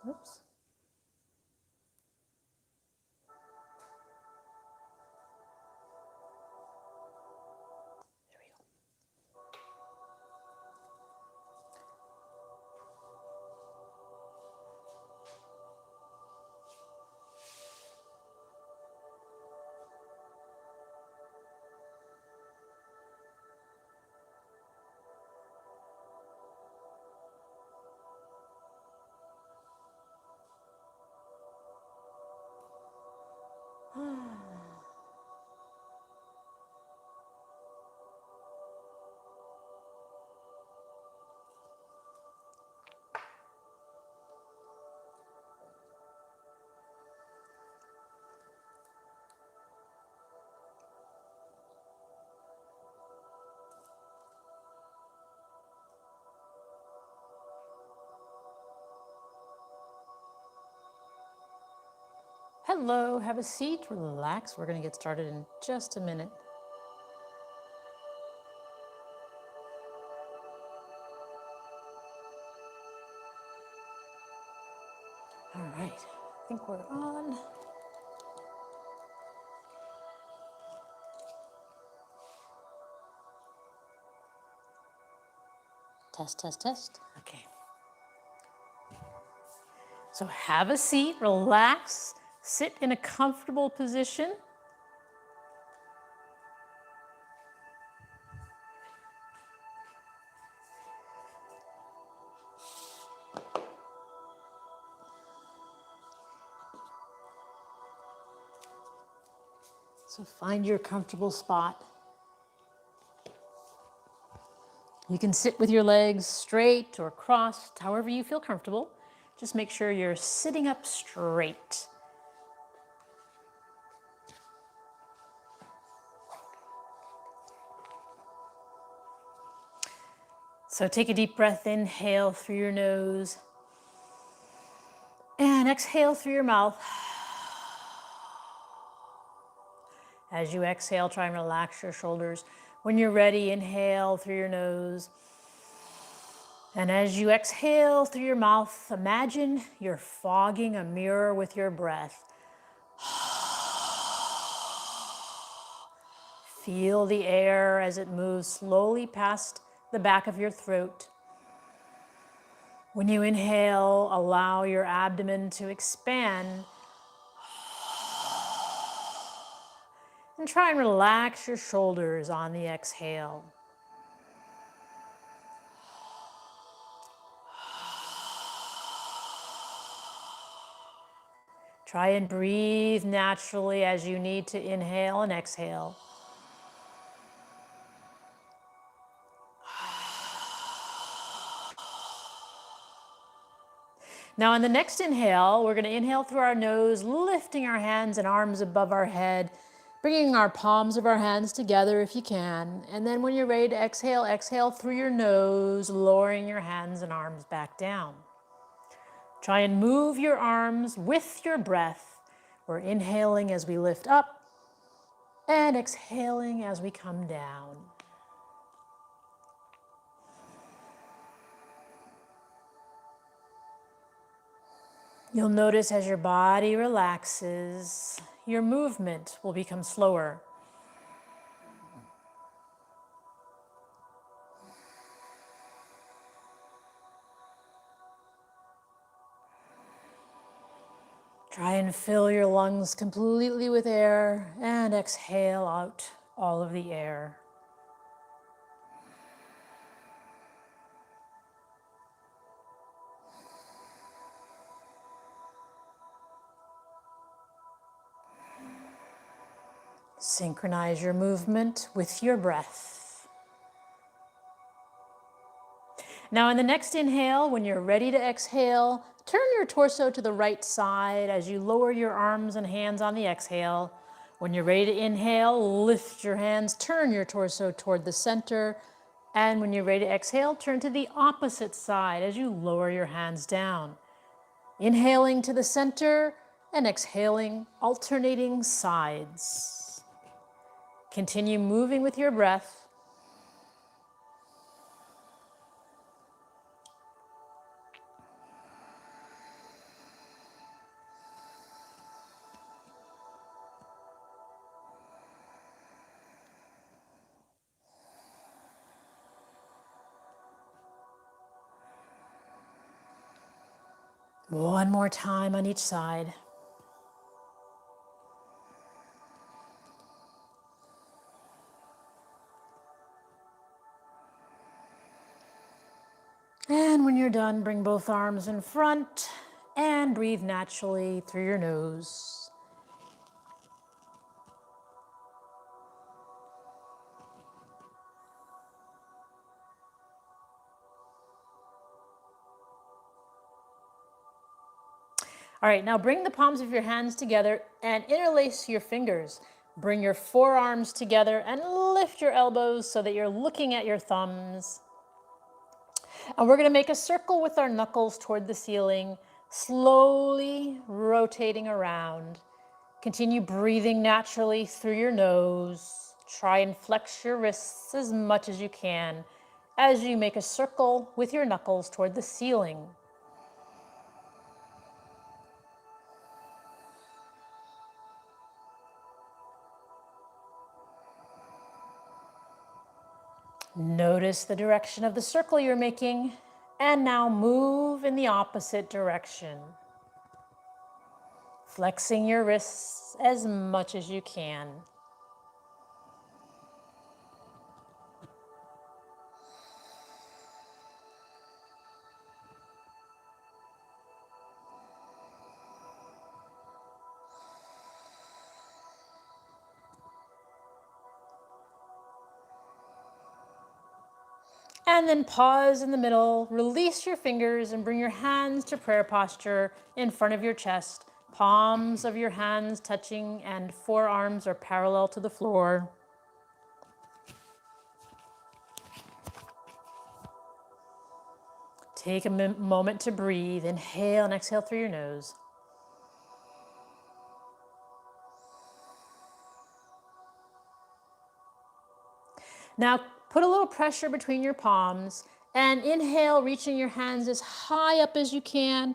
Oops. There we go. Hello, have a seat, relax. We're going to get started in just a minute. All right, I think we're on. Test, test, test. Okay. So have a seat, relax, sit in a comfortable position. So find your comfortable spot. You can sit with your legs straight or crossed, however you feel comfortable. Just make sure you're sitting up straight. So take a deep breath, inhale through your nose, and exhale through your mouth. As you exhale, try and relax your shoulders. When you're ready, inhale through your nose. And as you exhale through your mouth, imagine you're fogging a mirror with your breath. Feel the air as it moves slowly past the back of your throat. When you inhale, allow your abdomen to expand. And try and relax your shoulders on the exhale. Try and breathe naturally as you need to inhale and exhale. Now on the next inhale, we're going to inhale through our nose, lifting our hands and arms above our head, bringing our palms of our hands together if you can. And then when you're ready to exhale, exhale through your nose, lowering your hands and arms back down. Try and move your arms with your breath. We're inhaling as we lift up and exhaling as we come down. You'll notice as your body relaxes, your movement will become slower. Try and fill your lungs completely with air and exhale out all of the air. Synchronize your movement with your breath. Now in the next inhale, when you're ready to exhale, turn your torso to the right side as you lower your arms and hands on the exhale. When you're ready to inhale, lift your hands, turn your torso toward the center. And when you're ready to exhale, turn to the opposite side as you lower your hands down. Inhaling to the center and exhaling, alternating sides. Continue moving with your breath. One more time on each side. And when you're done, bring both arms in front and breathe naturally through your nose. All right, now bring the palms of your hands together and interlace your fingers. Bring your forearms together and lift your elbows so that you're looking at your thumbs. And we're going to make a circle with our knuckles toward the ceiling, slowly rotating around. Continue breathing naturally through your nose. Try and flex your wrists as much as you can as you make a circle with your knuckles toward the ceiling. Notice the direction of the circle you're making, and now move in the opposite direction. Flexing your wrists as much as you can. And then pause in the middle, release your fingers and bring your hands to prayer posture in front of your chest. Palms of your hands touching and forearms are parallel to the floor. Take a moment to breathe. Inhale and exhale through your nose. Now put a little pressure between your palms and inhale, reaching your hands as high up as you can.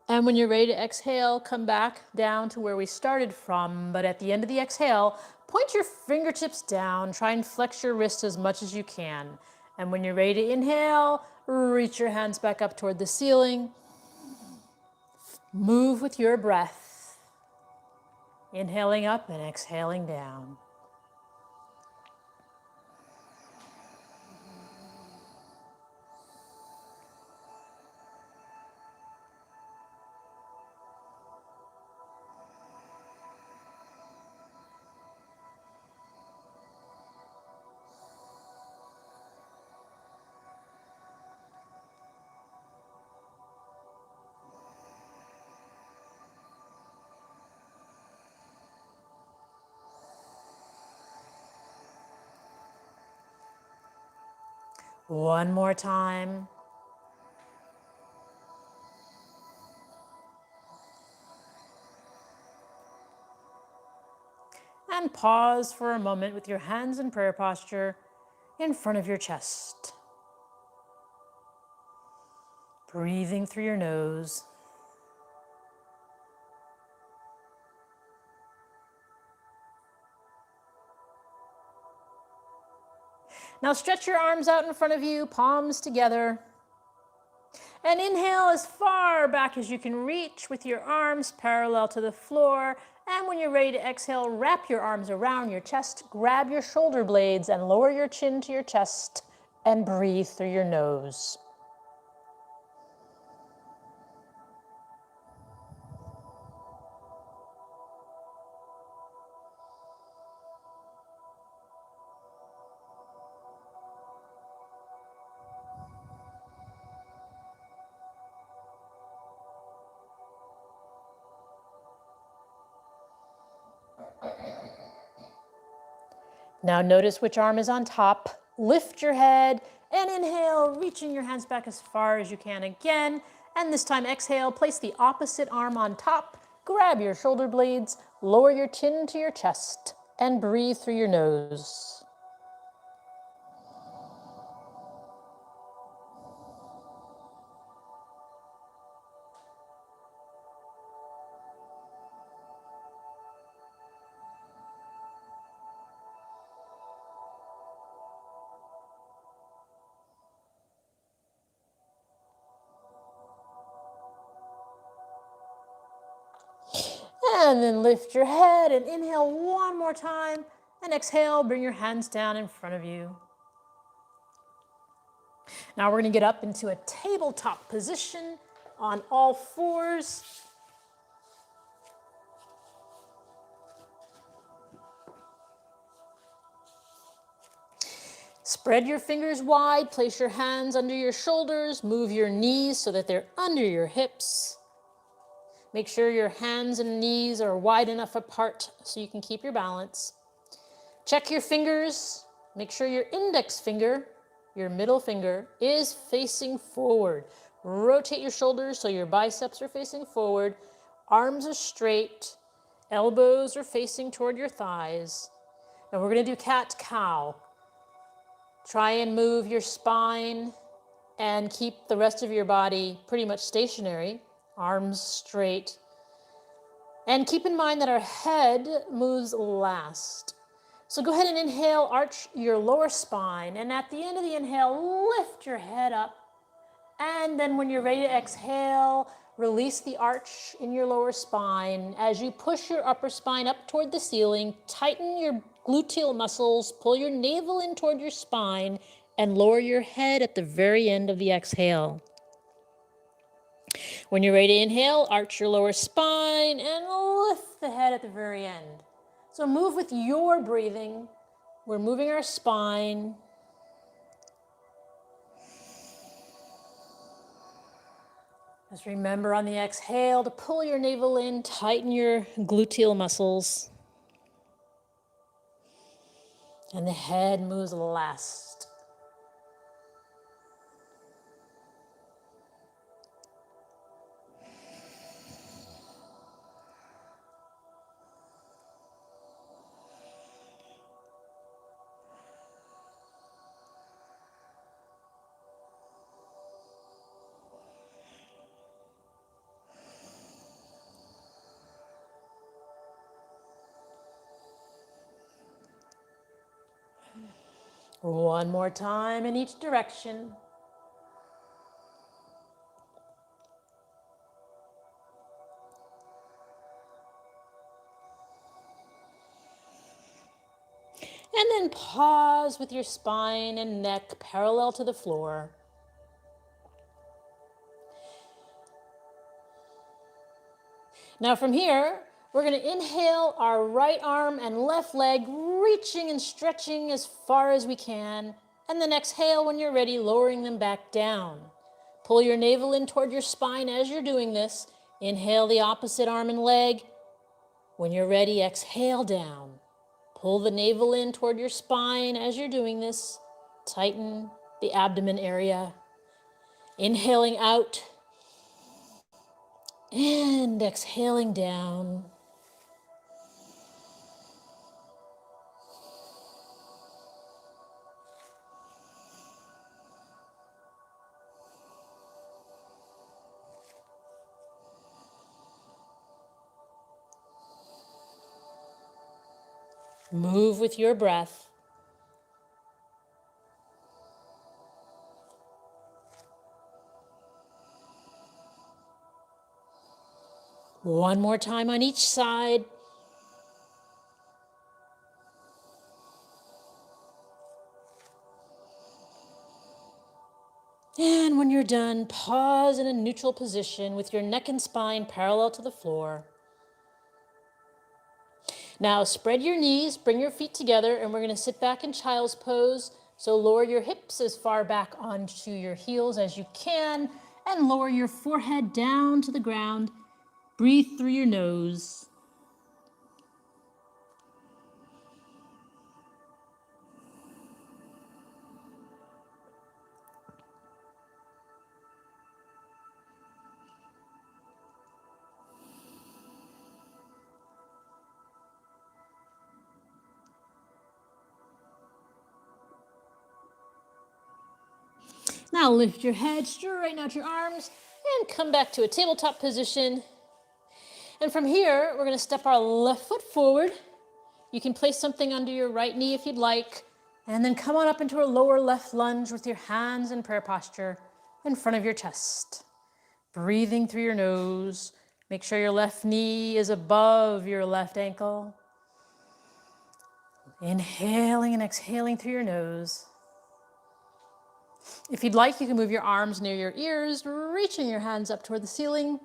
And when you're ready to exhale, come back down to where we started from. But at the end of the exhale, point your fingertips down. Try and flex your wrist as much as you can. And when you're ready to inhale, reach your hands back up toward the ceiling. Move with your breath. Inhaling up and exhaling down. One more time. And pause for a moment with your hands in prayer posture in front of your chest. Breathing through your nose. Now stretch your arms out in front of you, palms together. And inhale as far back as you can reach with your arms parallel to the floor. And when you're ready to exhale, wrap your arms around your chest, grab your shoulder blades and lower your chin to your chest and breathe through your nose. Now notice which arm is on top. Lift your head and inhale, reaching your hands back as far as you can again. And this time exhale, place the opposite arm on top. Grab your shoulder blades, lower your chin to your chest, and breathe through your nose. And then lift your head and inhale one more time. And exhale, bring your hands down in front of you. Now we're going to get up into a tabletop position on all fours. Spread your fingers wide, place your hands under your shoulders, move your knees so that they're under your hips. Make sure your hands and knees are wide enough apart so you can keep your balance. Check your fingers. Make sure your index finger, your middle finger, is facing forward. Rotate your shoulders so your biceps are facing forward. Arms are straight. Elbows are facing toward your thighs. Now we're going to do cat-cow. Try and move your spine and keep the rest of your body pretty much stationary, arms straight. And keep in mind that our head moves last. So go ahead and inhale, arch your lower spine, and at the end of the inhale, lift your head up. And then when you're ready to exhale, release the arch in your lower spine. As you push your upper spine up toward the ceiling, tighten your gluteal muscles, pull your navel in toward your spine, and lower your head at the very end of the exhale. When you're ready to inhale, arch your lower spine and lift the head at the very end. So move with your breathing. We're moving our spine. Just remember on the exhale to pull your navel in, tighten your gluteal muscles. And the head moves last. One more time in each direction. And then pause with your spine and neck parallel to the floor. Now from here, we're going to inhale our right arm and left leg, reaching and stretching as far as we can. And then exhale when you're ready, lowering them back down. Pull your navel in toward your spine as you're doing this. Inhale the opposite arm and leg. When you're ready, exhale down. Pull the navel in toward your spine as you're doing this. Tighten the abdomen area. Inhaling out and exhaling down. Move with your breath. One more time on each side. And when you're done, pause in a neutral position with your neck and spine parallel to the floor. Now spread your knees, bring your feet together, and we're going to sit back in child's pose. So lower your hips as far back onto your heels as you can, and lower your forehead down to the ground. Breathe through your nose. Now lift your head, straighten out your arms, and come back to a tabletop position. And from here, we're going to step our left foot forward. You can place something under your right knee if you'd like, and then come on up into a lower left lunge with your hands in prayer posture in front of your chest. Breathing through your nose, Make sure your left knee is above your left ankle. Inhaling and exhaling through your nose. If you'd like, you can move your arms near your ears, reaching your hands up toward the ceiling.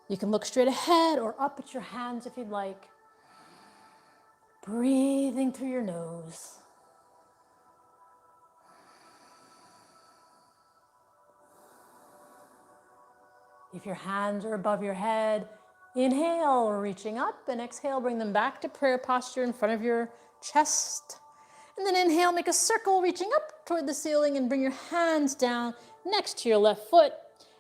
You can look straight ahead or up at your hands if you'd like. Breathing through your nose. If your hands are above your head, inhale, reaching up, and exhale, bring them back to prayer posture in front of your chest. And then inhale, make a circle, reaching up toward the ceiling, and bring your hands down next to your left foot.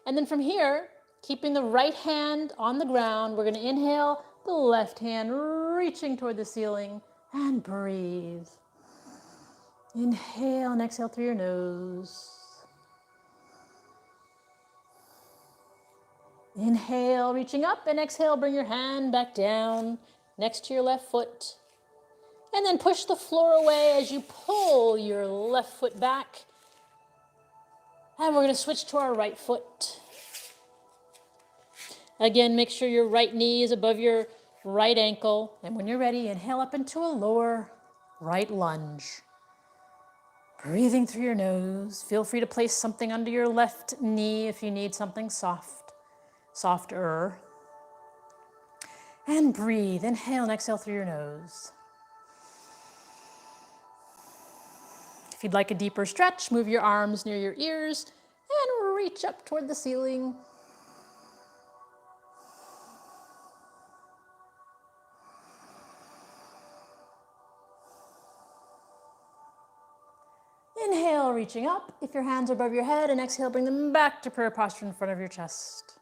And then from here, keeping the right hand on the ground, we're going to inhale, the left hand reaching toward the ceiling, and breathe. Inhale and exhale through your nose. Inhale, reaching up, and exhale, bring your hand back down next to your left foot. And then push the floor away as you pull your left foot back. And we're going to switch to our right foot. Again, make sure your right knee is above your right ankle. And when you're ready, inhale up into a lower right lunge. Breathing through your nose. Feel free to place something under your left knee if you need something softer. And breathe. Inhale and exhale through your nose. If you'd like a deeper stretch, move your arms near your ears and reach up toward the ceiling. Inhale, reaching up if your hands are above your head, and exhale, bring them back to prayer posture in front of your chest.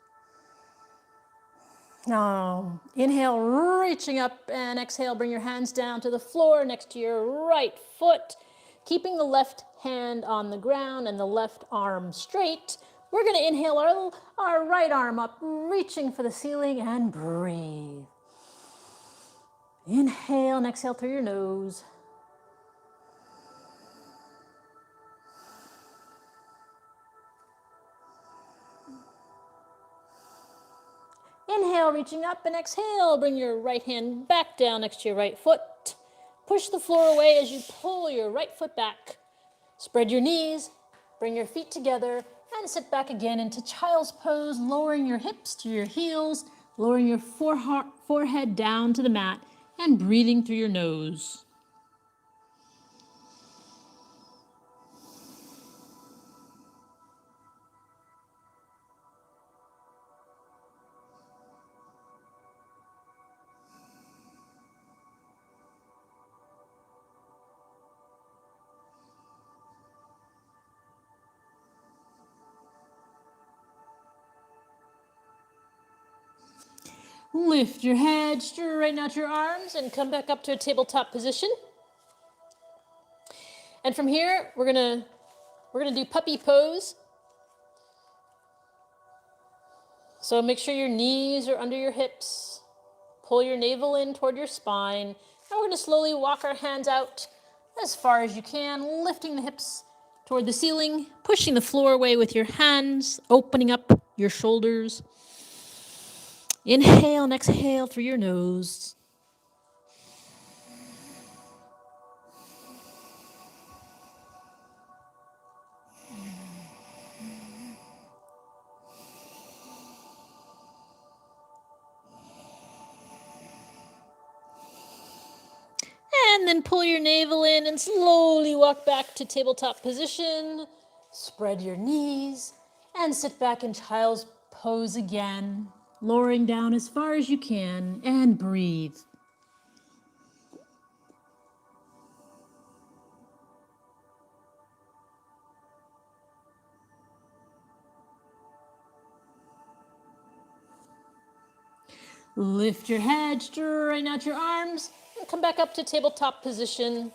Now, inhale, reaching up, and exhale, bring your hands down to the floor next to your right foot, keeping the left hand on the ground and the left arm straight. We're going to inhale our right arm up, reaching for the ceiling, and breathe. Inhale and exhale through your nose. Inhale, reaching up, and exhale, bring your right hand back down next to your right foot. Push the floor away as you pull your right foot back. Spread your knees, bring your feet together, and sit back again into child's pose, lowering your hips to your heels, lowering your forehead down to the mat, and breathing through your nose. Lift your head, straighten out your arms, and come back up to a tabletop position. And from here, we're gonna do puppy pose. So make sure your knees are under your hips. Pull your navel in toward your spine. And we're gonna slowly walk our hands out as far as you can, lifting the hips toward the ceiling, pushing the floor away with your hands, opening up your shoulders. Inhale and exhale through your nose. And then pull your navel in and slowly walk back to tabletop position. Spread your knees and sit back in child's pose again, lowering down as far as you can, and breathe. Lift your head, straighten out your arms, and come back up to tabletop position.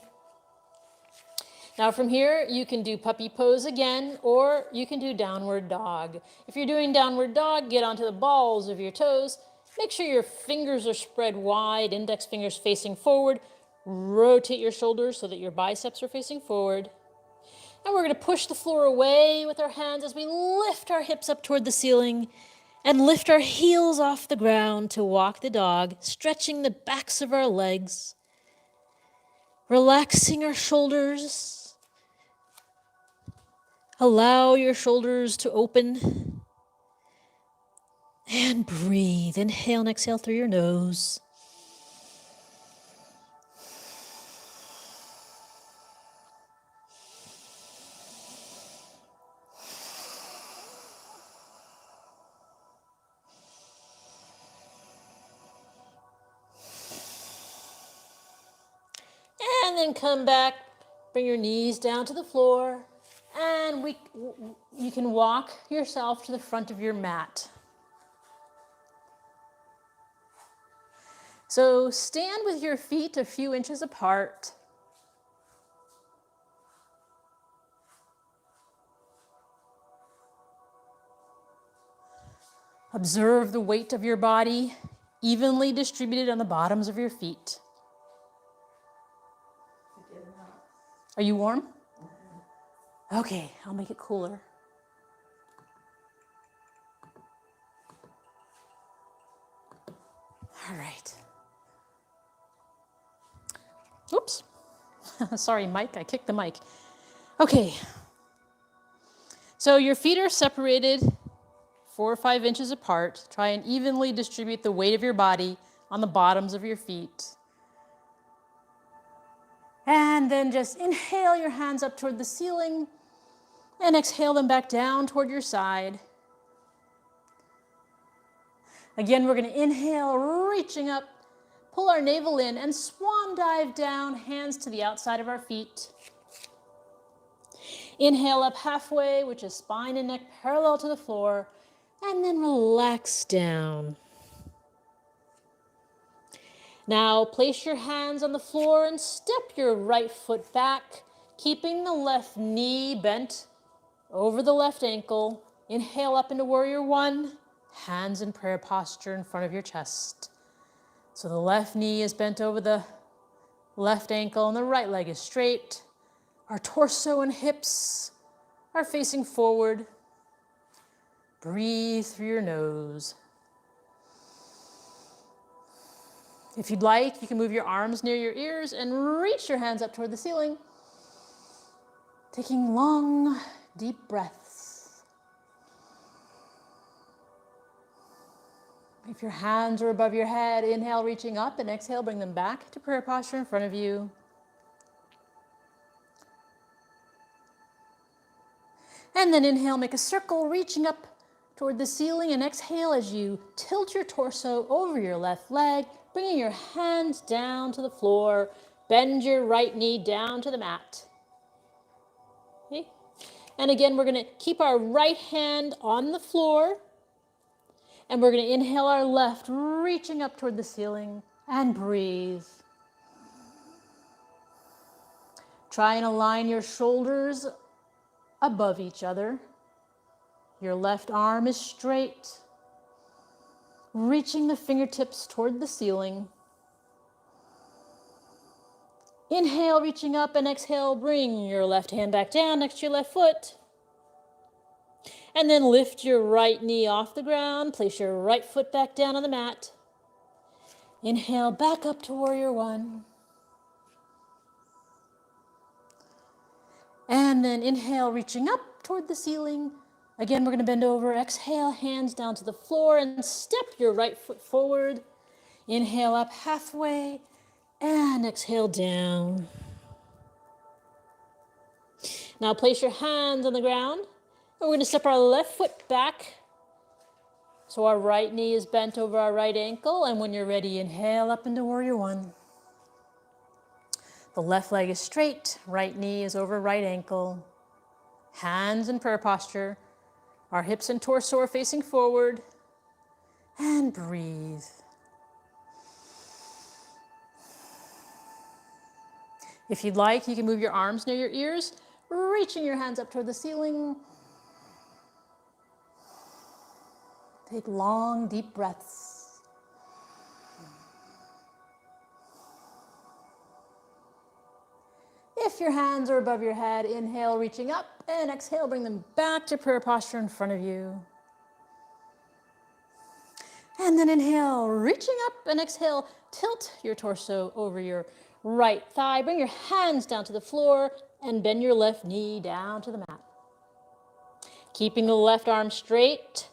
Now from here, you can do puppy pose again, or you can do downward dog. If you're doing downward dog, get onto the balls of your toes. Make sure your fingers are spread wide, index fingers facing forward. Rotate your shoulders so that your biceps are facing forward. And we're going to push the floor away with our hands as we lift our hips up toward the ceiling And lift our heels off the ground to walk the dog, stretching the backs of our legs, relaxing our shoulders. Allow your shoulders to open. And breathe. Inhale and exhale through your nose. And then come back, bring your knees down to the floor, and you can walk yourself to the front of your mat. So stand with your feet a few inches apart. Observe the weight of your body evenly distributed on the bottoms of your feet. Are you warm? Okay, I'll make it cooler. All right. Oops. Sorry, Mike, I kicked the mic. Okay. So your feet are separated 4 or 5 inches apart. Try and evenly distribute the weight of your body on the bottoms of your feet. And then just inhale your hands up toward the ceiling and exhale them back down toward your side. Again, we're going to inhale, reaching up, pull our navel in, and swan dive down, hands to the outside of our feet. Inhale up halfway, which is spine and neck parallel to the floor, and then relax down. Now place your hands on the floor and step your right foot back, keeping the left knee bent over the left ankle. Inhale up into warrior one, hands in prayer posture in front of your chest. So the left knee is bent over the left ankle and the right leg is straight. Our torso and hips are facing forward. Breathe through your nose. If you'd like, you can move your arms near your ears and reach your hands up toward the ceiling. Taking long, deep breaths. If your hands are above your head, inhale, reaching up, and exhale, bring them back to prayer posture in front of you. And then inhale, make a circle, reaching up toward the ceiling, and exhale as you tilt your torso over your left leg, bringing your hands down to the floor. Bend your right knee down to the mat. Okay. And again, we're going to keep our right hand on the floor, and we're going to inhale our left, reaching up toward the ceiling, and breathe. Try and align your shoulders above each other. Your left arm is straight, reaching the fingertips toward the ceiling. Inhale, reaching up, and exhale, bring your left hand back down next to your left foot. And then lift your right knee off the ground, place your right foot back down on the mat. Inhale, back up to warrior one. And then inhale, reaching up toward the ceiling. Again, we're going to bend over. Exhale, hands down to the floor and step your right foot forward. Inhale up halfway and exhale down. Now place your hands on the ground. We're going to step our left foot back so our right knee is bent over our right ankle. And when you're ready, inhale up into warrior one. The left leg is straight, right knee is over right ankle. Hands in prayer posture. Our hips and torso are facing forward. And breathe. If you'd like, you can move your arms near your ears, reaching your hands up toward the ceiling. Take long, deep breaths. If your hands are above your head, inhale, reaching up, and exhale, bring them back to prayer posture in front of you. And then inhale, reaching up, and exhale, tilt your torso over your right thigh. Bring your hands down to the floor and bend your left knee down to the mat. Keeping the left arm straight,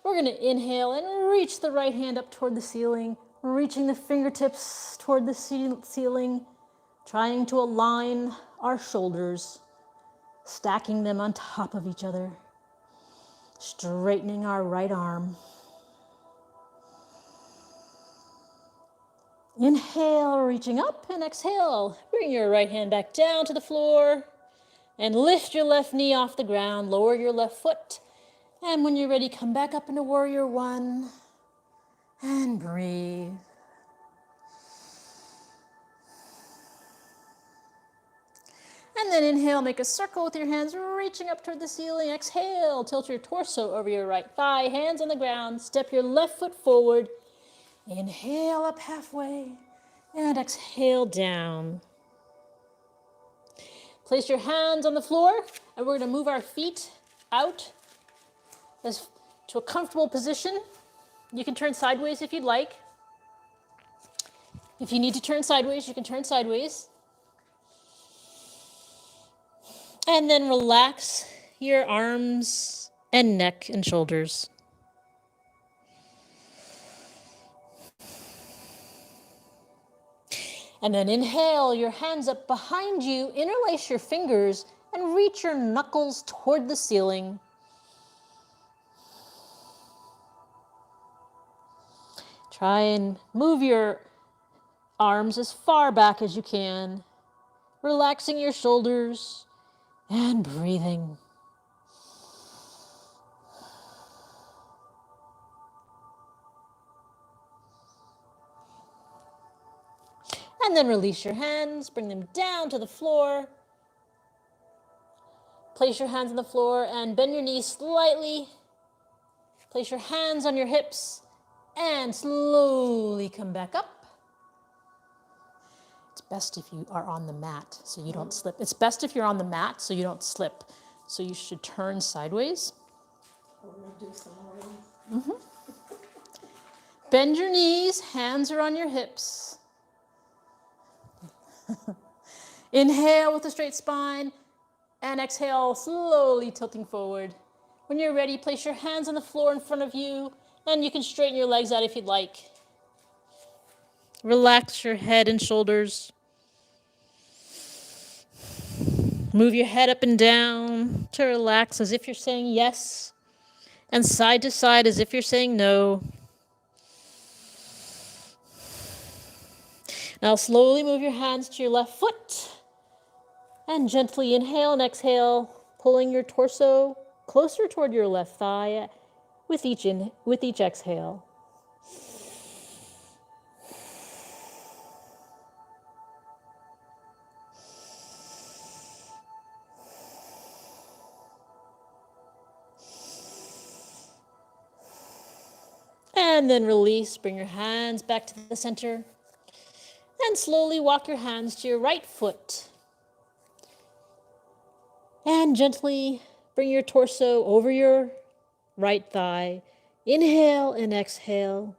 we're going to inhale and reach the right hand up toward the ceiling, reaching the fingertips toward the ceiling, trying to align our shoulders, stacking them on top of each other, straightening our right arm. Inhale, reaching up, and exhale. Bring your right hand back down to the floor and lift your left knee off the ground. Lower your left foot. And when you're ready, come back up into Warrior One and breathe. And then inhale, make a circle with your hands reaching up toward the ceiling. Exhale, tilt your torso over your right thigh, hands on the ground. Step your left foot forward. Inhale up halfway and exhale down. Place your hands on the floor and we're going to move our feet out to a comfortable position. You can turn sideways if you'd like. If you need to turn sideways, you can turn sideways. And then relax your arms and neck and shoulders. And then inhale, your hands up behind you, interlace your fingers, and reach your knuckles toward the ceiling. Try and move your arms as far back as you can, relaxing your shoulders and breathing. And then release your hands, bring them down to the floor. Place your hands on the floor and bend your knees slightly. Place your hands on your hips and slowly come back up. It's best if you are on the mat so you don't slip. It's best if you're on the mat so you don't slip. So you should turn sideways. Bend your knees, hands are on your hips. Inhale with a straight spine and exhale, slowly tilting forward. When you're ready, place your hands on the floor in front of you and you can straighten your legs out if you'd like. Relax your head and shoulders. Move your head up and down to relax as if you're saying yes, and side to side as if you're saying no. Now slowly move your hands to your left foot and gently inhale and exhale, pulling your torso closer toward your left thigh with each exhale. And then release, bring your hands back to the center. And slowly walk your hands to your right foot. And gently bring your torso over your right thigh. Inhale and exhale.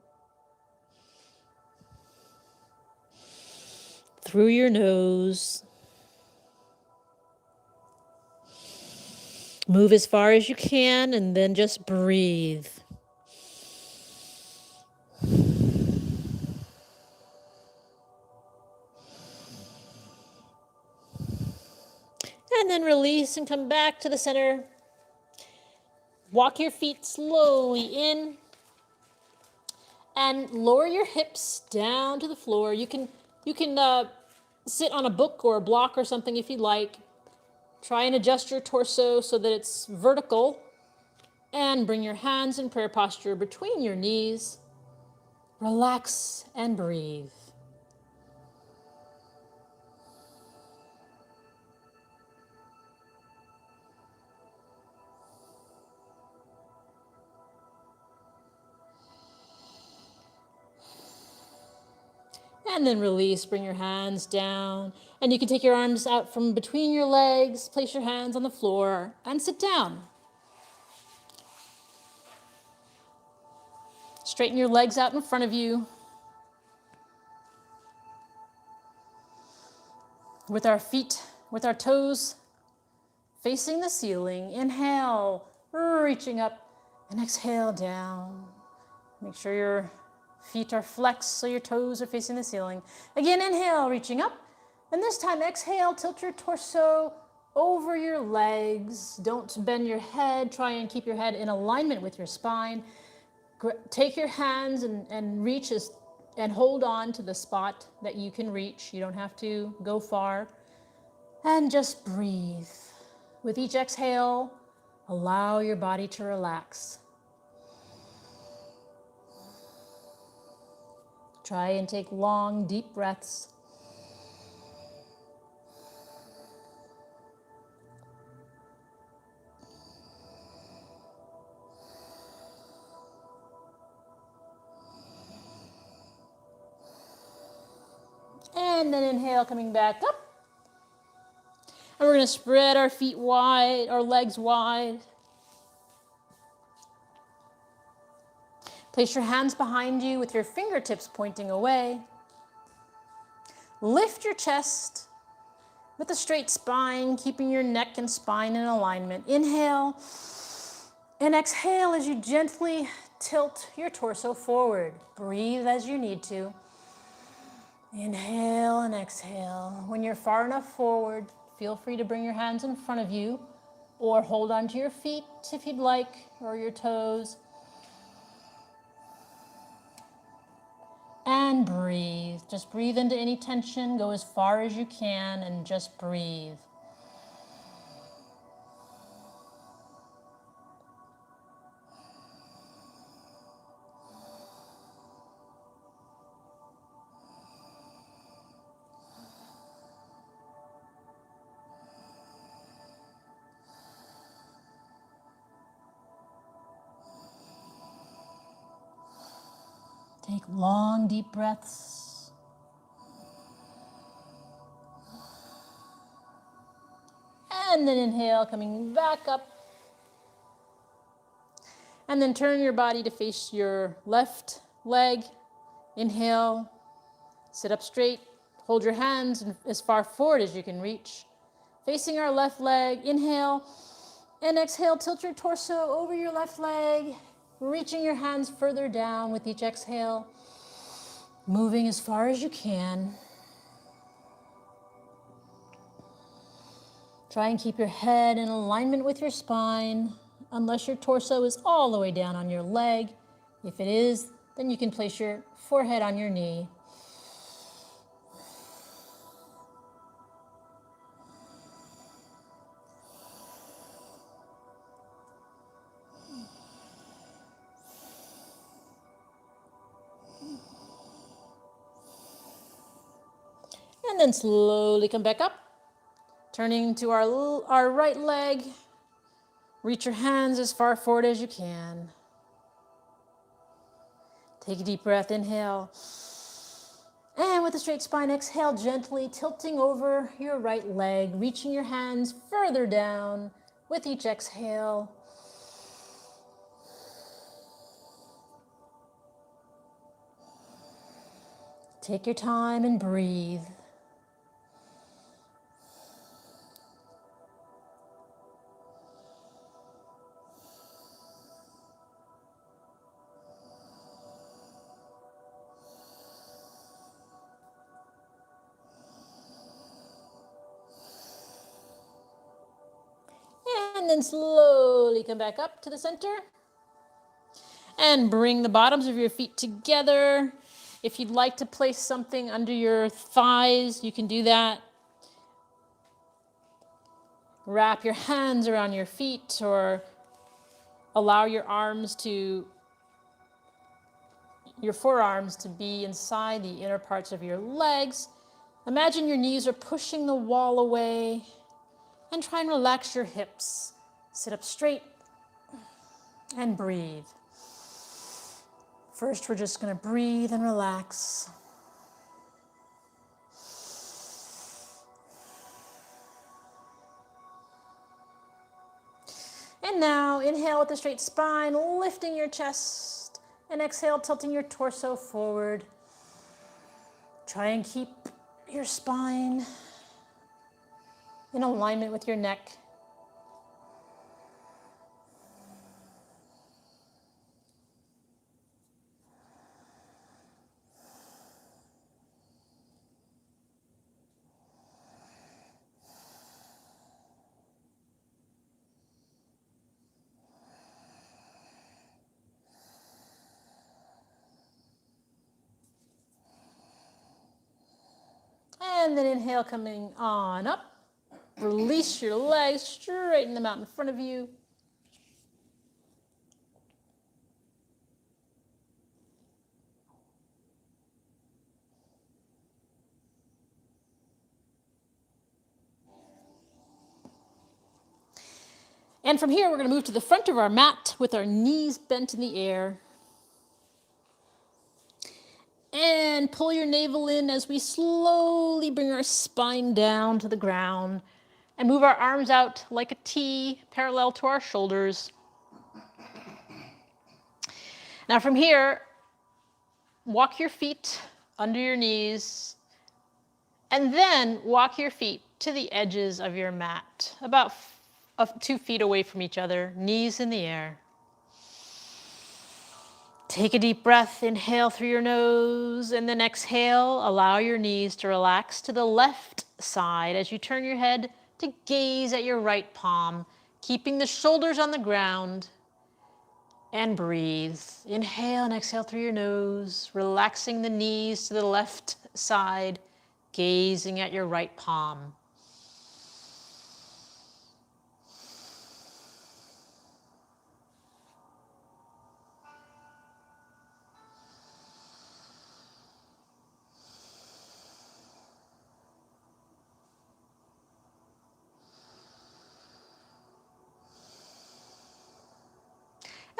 Through your nose. Move as far as you can and then just breathe. And then release and come back to the center. Walk your feet slowly in and lower your hips down to the floor. You can sit on a book or a block or something if you'd like. Try and adjust your torso so that it's vertical and bring your hands in prayer posture between your knees. Relax and breathe. And then release, bring your hands down. And you can take your arms out from between your legs, place your hands on the floor, and sit down. Straighten your legs out in front of you. With our feet, with our toes facing the ceiling. Inhale, reaching up, and exhale down. Make sure your feet are flexed so your toes are facing the ceiling. Again, inhale, reaching up. And this time, exhale, tilt your torso over your legs. Don't bend your head. Try and keep your head in alignment with your spine. Take your hands and reach and hold on to the spot that you can reach. You don't have to go far. And just breathe. With each exhale, allow your body to relax. Try and take long, deep breaths. And then inhale, coming back up. And we're going to spread our feet wide, our legs wide. Place your hands behind you with your fingertips pointing away. Lift your chest with a straight spine, keeping your neck and spine in alignment. Inhale and exhale as you gently tilt your torso forward. Breathe as you need to. Inhale and exhale. When you're far enough forward, feel free to bring your hands in front of you or hold onto your feet if you'd like, or your toes. And breathe. Just breathe into any tension. Go as far as you can and just breathe. Take long, deep breaths. And then inhale, coming back up. And then turn your body to face your left leg. Inhale, sit up straight. Hold your hands as far forward as you can reach. Facing our left leg, inhale. And exhale, tilt your torso over your left leg. Reaching your hands further down with each exhale. Moving as far as you can. Try and keep your head in alignment with your spine, unless your torso is all the way down on your leg. If it is, then you can place your forehead on your knee. And then slowly come back up. Turning to our right leg. Reach your hands as far forward as you can. Take a deep breath, inhale. And with a straight spine, exhale gently, tilting over your right leg, reaching your hands further down with each exhale. Take your time and breathe. And then slowly come back up to the center. And bring the bottoms of your feet together. If you'd like to place something under your thighs, you can do that. Wrap your hands around your feet or allow your forearms to be inside the inner parts of your legs. Imagine your knees are pushing the wall away. And try and relax your hips. Sit up straight and breathe. First, we're just going to breathe and relax. And now, inhale with a straight spine, lifting your chest. And exhale, tilting your torso forward. Try and keep your spine in alignment with your neck. And then inhale, coming on up. Release your legs, straighten them out in front of you. And from here, we're going to move to the front of our mat with our knees bent in the air. And pull your navel in as we slowly bring our spine down to the ground and move our arms out like a T, parallel to our shoulders. Now from here, walk your feet under your knees and then walk your feet to the edges of your mat, about 2 feet away from each other, knees in the air. Take a deep breath, inhale through your nose, and then exhale. Allow your knees to relax to the left side as you turn your head to gaze at your right palm, keeping the shoulders on the ground, and breathe. Inhale and exhale through your nose, relaxing the knees to the left side, gazing at your right palm.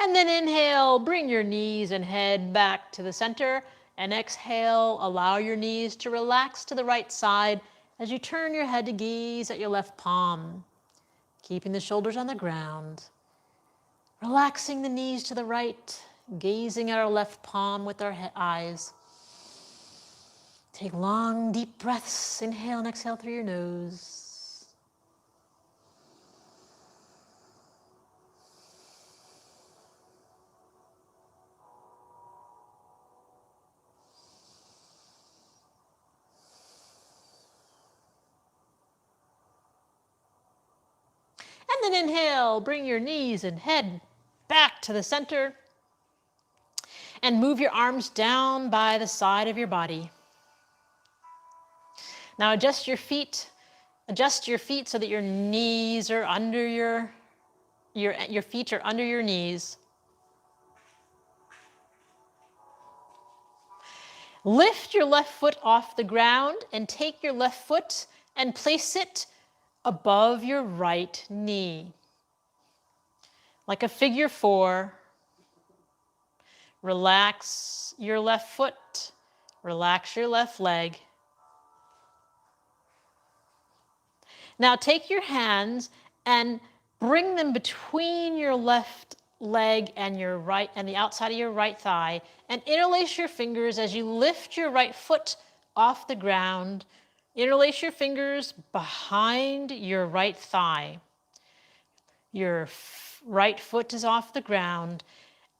And then inhale, bring your knees and head back to the center. And exhale, allow your knees to relax to the right side as you turn your head to gaze at your left palm, keeping the shoulders on the ground. Relaxing the knees to the right, gazing at our left palm with our eyes. Take long, deep breaths. Inhale and exhale through your nose. And then inhale, bring your knees and head back to the center and move your arms down by the side of your body. Now adjust your feet so that your knees are under your feet are under your knees. Lift your left foot off the ground and take your left foot and place it above your right knee. Like a figure 4. Relax your left foot, relax your left leg. Now take your hands and bring them between your left leg and your right and the outside of your right thigh, and interlace your fingers as you lift your right foot off the ground. Interlace your fingers behind your right thigh. Your right foot is off the ground,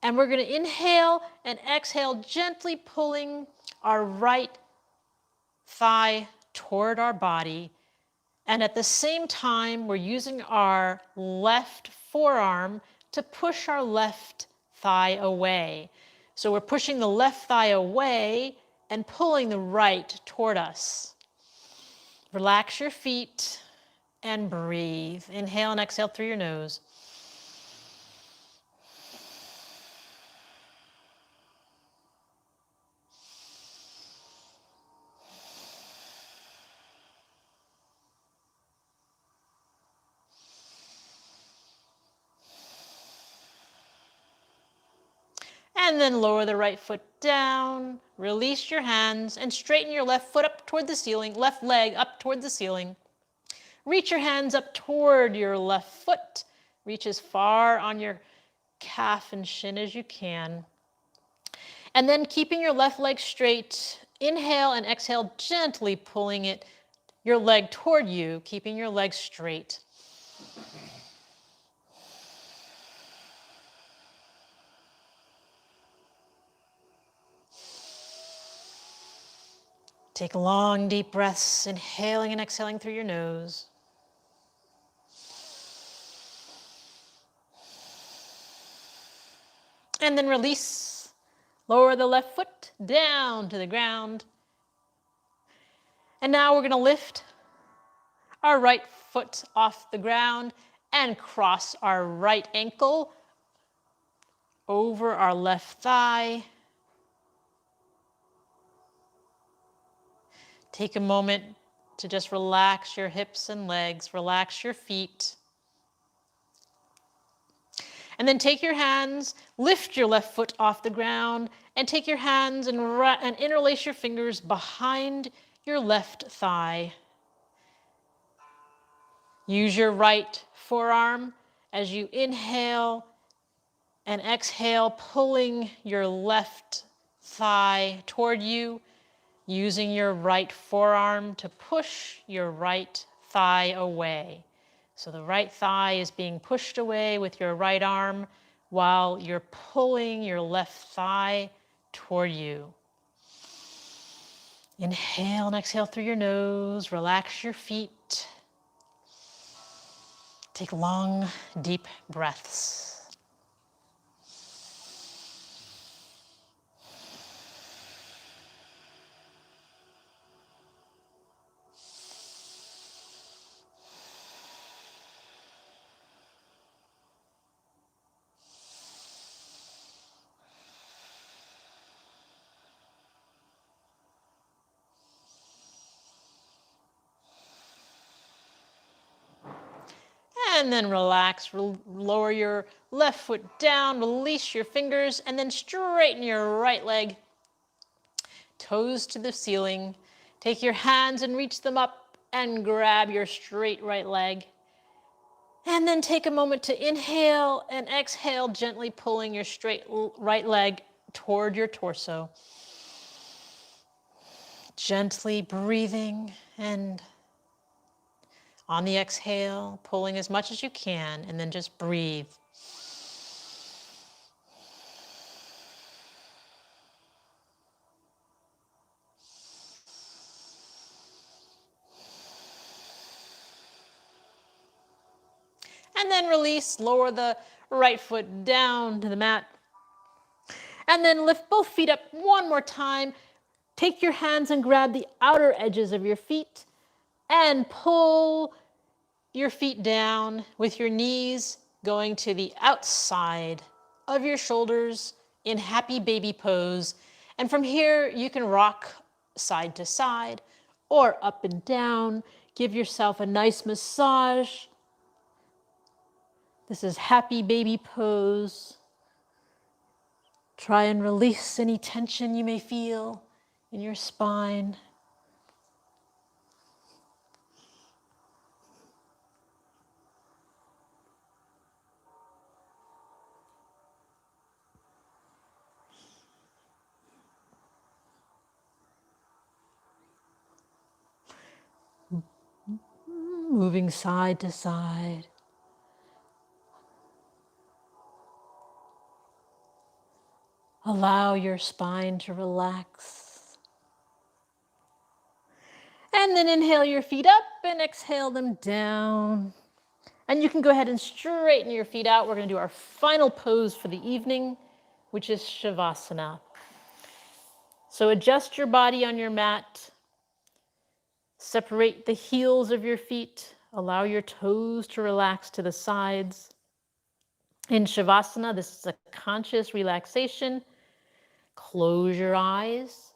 and we're going to inhale and exhale, gently pulling our right thigh toward our body. And at the same time, we're using our left forearm to push our left thigh away. So we're pushing the left thigh away and pulling the right toward us. Relax your feet and breathe. Inhale and exhale through your nose. And then lower the right foot down, release your hands, and straighten your left foot up toward the ceiling, left leg up toward the ceiling. Reach your hands up toward your left foot. Reach as far on your calf and shin as you can. And then keeping your left leg straight, inhale and exhale, gently pulling your leg toward you, keeping your leg straight. Take long, deep breaths, inhaling and exhaling through your nose. And then release. Lower the left foot down to the ground. And now we're going to lift our right foot off the ground and cross our right ankle over our left thigh. Take a moment to just relax your hips and legs, relax your feet. And then take your hands, lift your left foot off the ground, and take your hands and interlace your fingers behind your left thigh. Use your right forearm as you inhale and exhale, pulling your left thigh toward you, using your right forearm to push your right thigh away. So the right thigh is being pushed away with your right arm while you're pulling your left thigh toward you. Inhale and exhale through your nose. Relax your feet. Take long, deep breaths. And then relax, lower your left foot down, release your fingers, and then straighten your right leg, toes to the ceiling. Take your hands and reach them up and grab your straight right leg. And then take a moment to inhale and exhale, gently pulling your straight right leg toward your torso. Gently breathing, and on the exhale, pulling as much as you can, and then just breathe. And then release, lower the right foot down to the mat. And then lift both feet up one more time. Take your hands and grab the outer edges of your feet and pull your feet down with your knees going to the outside of your shoulders in happy baby pose. And from here, you can rock side to side or up and down. Give yourself a nice massage. This is happy baby pose. Try and release any tension you may feel in your spine. Moving side to side. Allow your spine to relax. And then inhale your feet up and exhale them down. And you can go ahead and straighten your feet out. We're going to do our final pose for the evening, which is Shavasana. So adjust your body on your mat. Separate the heels of your feet. Allow your toes to relax to the sides. In Shavasana, this is a conscious relaxation. Close your eyes.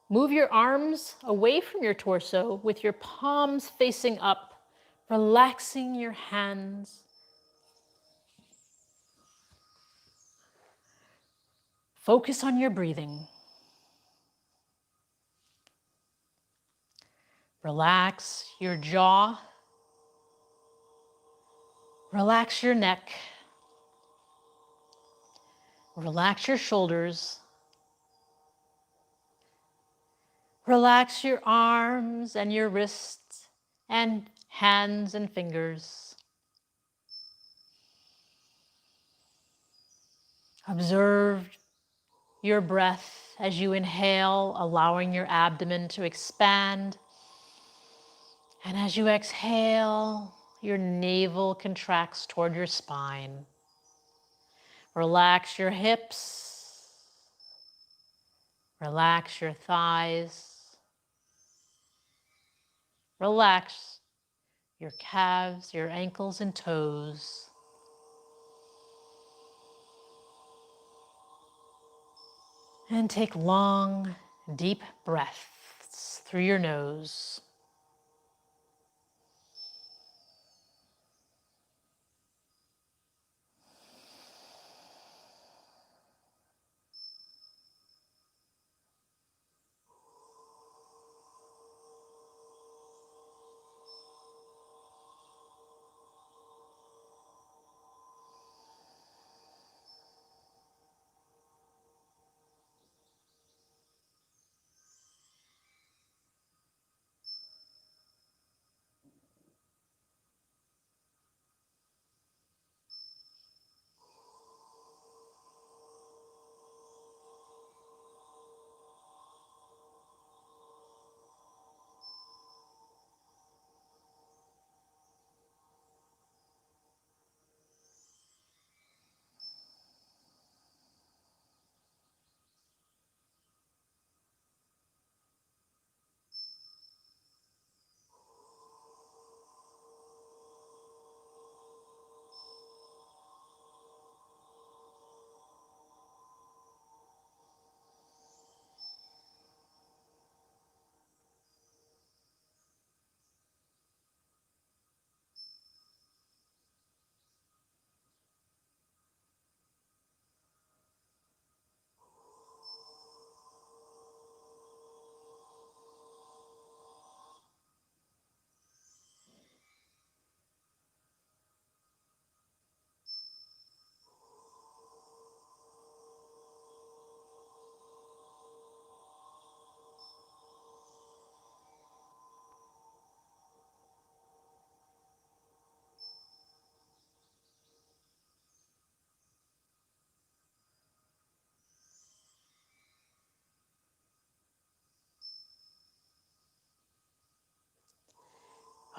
Move your arms away from your torso with your palms facing up, relaxing your hands. Focus on your breathing. Relax your jaw. Relax your neck. Relax your shoulders. Relax your arms and your wrists and hands and fingers. Observe your breath as you inhale, allowing your abdomen to expand. And as you exhale, your navel contracts toward your spine. Relax your hips. Relax your thighs. Relax your calves, your ankles and toes. And take long, deep breaths through your nose.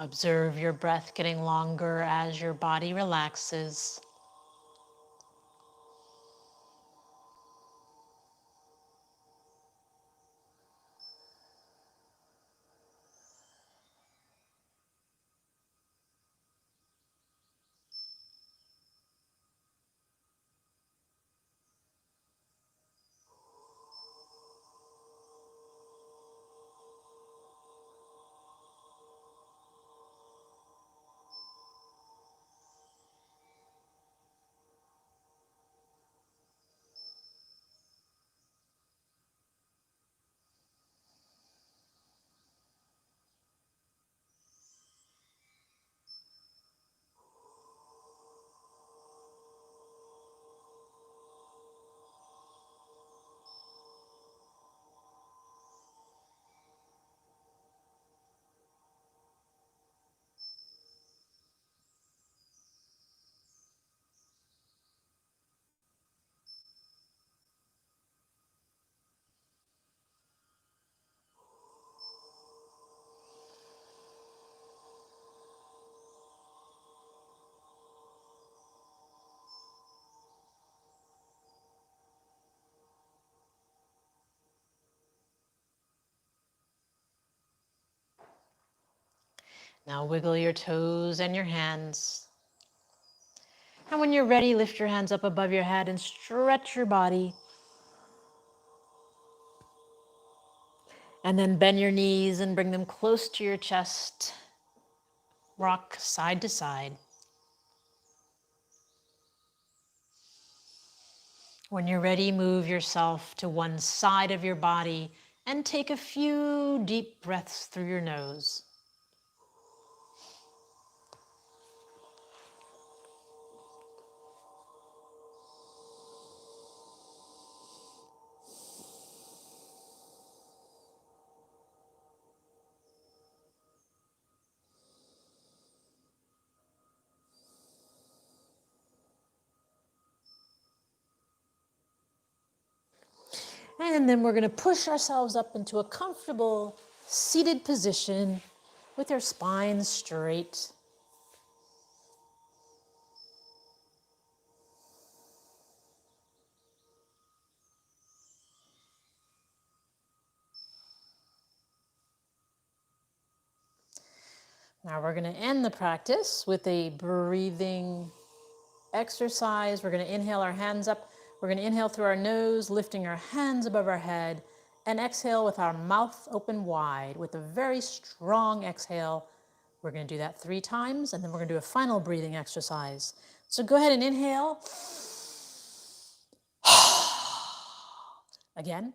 Observe your breath getting longer as your body relaxes. Now wiggle your toes and your hands. And when you're ready, lift your hands up above your head and stretch your body. And then bend your knees and bring them close to your chest. Rock side to side. When you're ready, move yourself to one side of your body and take a few deep breaths through your nose. And then we're going to push ourselves up into a comfortable seated position with our spine straight. Now we're going to end the practice with a breathing exercise. We're going to inhale our hands up. We're going to inhale through our nose, lifting our hands above our head, and exhale with our mouth open wide with a very strong exhale. We're going to do that 3 times, and then we're going to do a final breathing exercise. So go ahead and inhale. Again.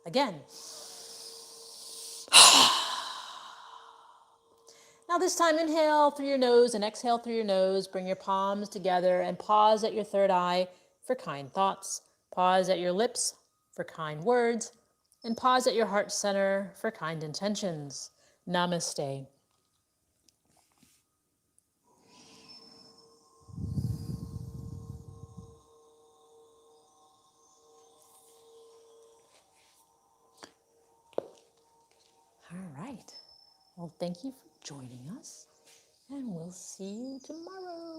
Again. Now this time, inhale through your nose and exhale through your nose. Bring your palms together and pause at your third eye for kind thoughts. Pause at your lips for kind words. And pause at your heart center for kind intentions. Namaste. All right. Well, thank you for joining us, and we'll see you tomorrow.